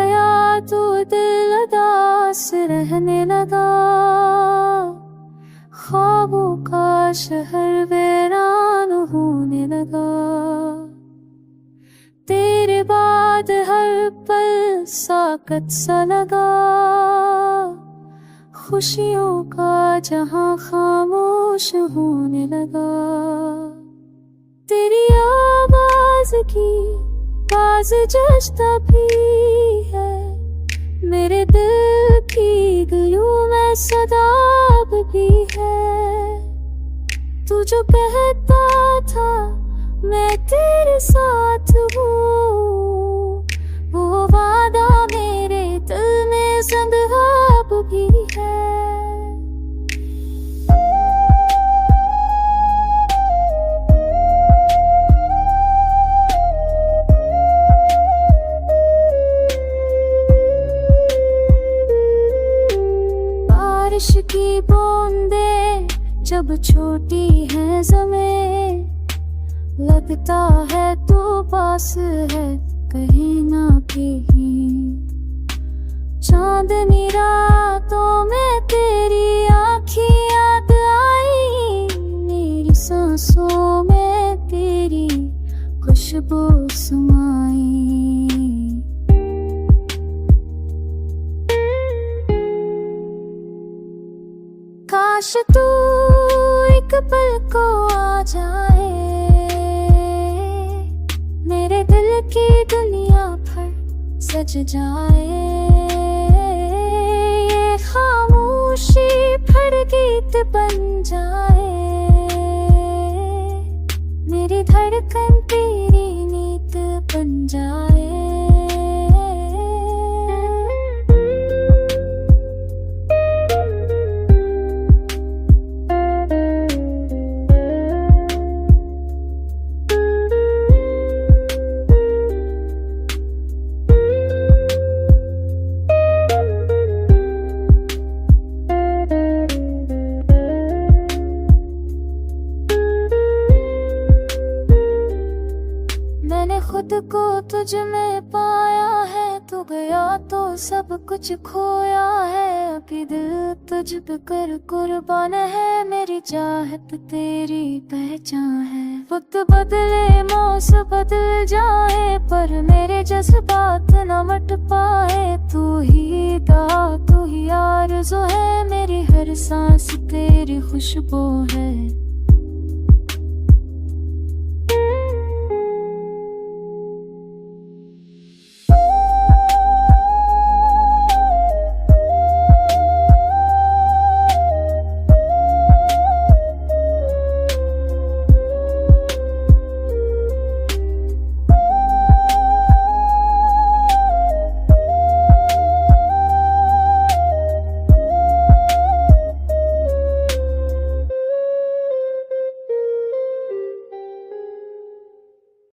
गया तो दिल उदास रहने लगा, ख्वाबों का शहर वीरान होने लगा। तेरे बाद हर पल साकत सा लगा, खुशियों का जहां खामोश होने लगा। तेरी आवाज की बाज जश्ता भी है, मेरे दिल की गलियों में सदाब भी है। तू जो कहता था मैं तेरे साथ हूँ, वो वादा मेरे दिल में संदहाब भी है। बारिश की बूंदें जब छोटी है ज़मीं, लगता है तू पास है कहीं ना कहीं। चांदनी रातों में तेरी आँखें याद आई, मेरी सांसों में तेरी खुशबू समाई। काश तू एक पल को आ जाए, मेरे दिल की दुनिया भर सज जाए। ये खामोशी फिर गीत बन जाए, मेरी धड़कन तेरी नीत बन जाए। मैंने खुद को तुझ में पाया है, तू गया तो सब कुछ खोया है। अभी दिल तुझ पे कर कुर्बान है, मेरी चाहत तेरी पहचान है। वक्त बदले मौसम बदल जाए, पर मेरे जज्बात न मट पाए। तू ही दाग तू ही आरज़ू है, मेरी हर सांस तेरी खुशबू है।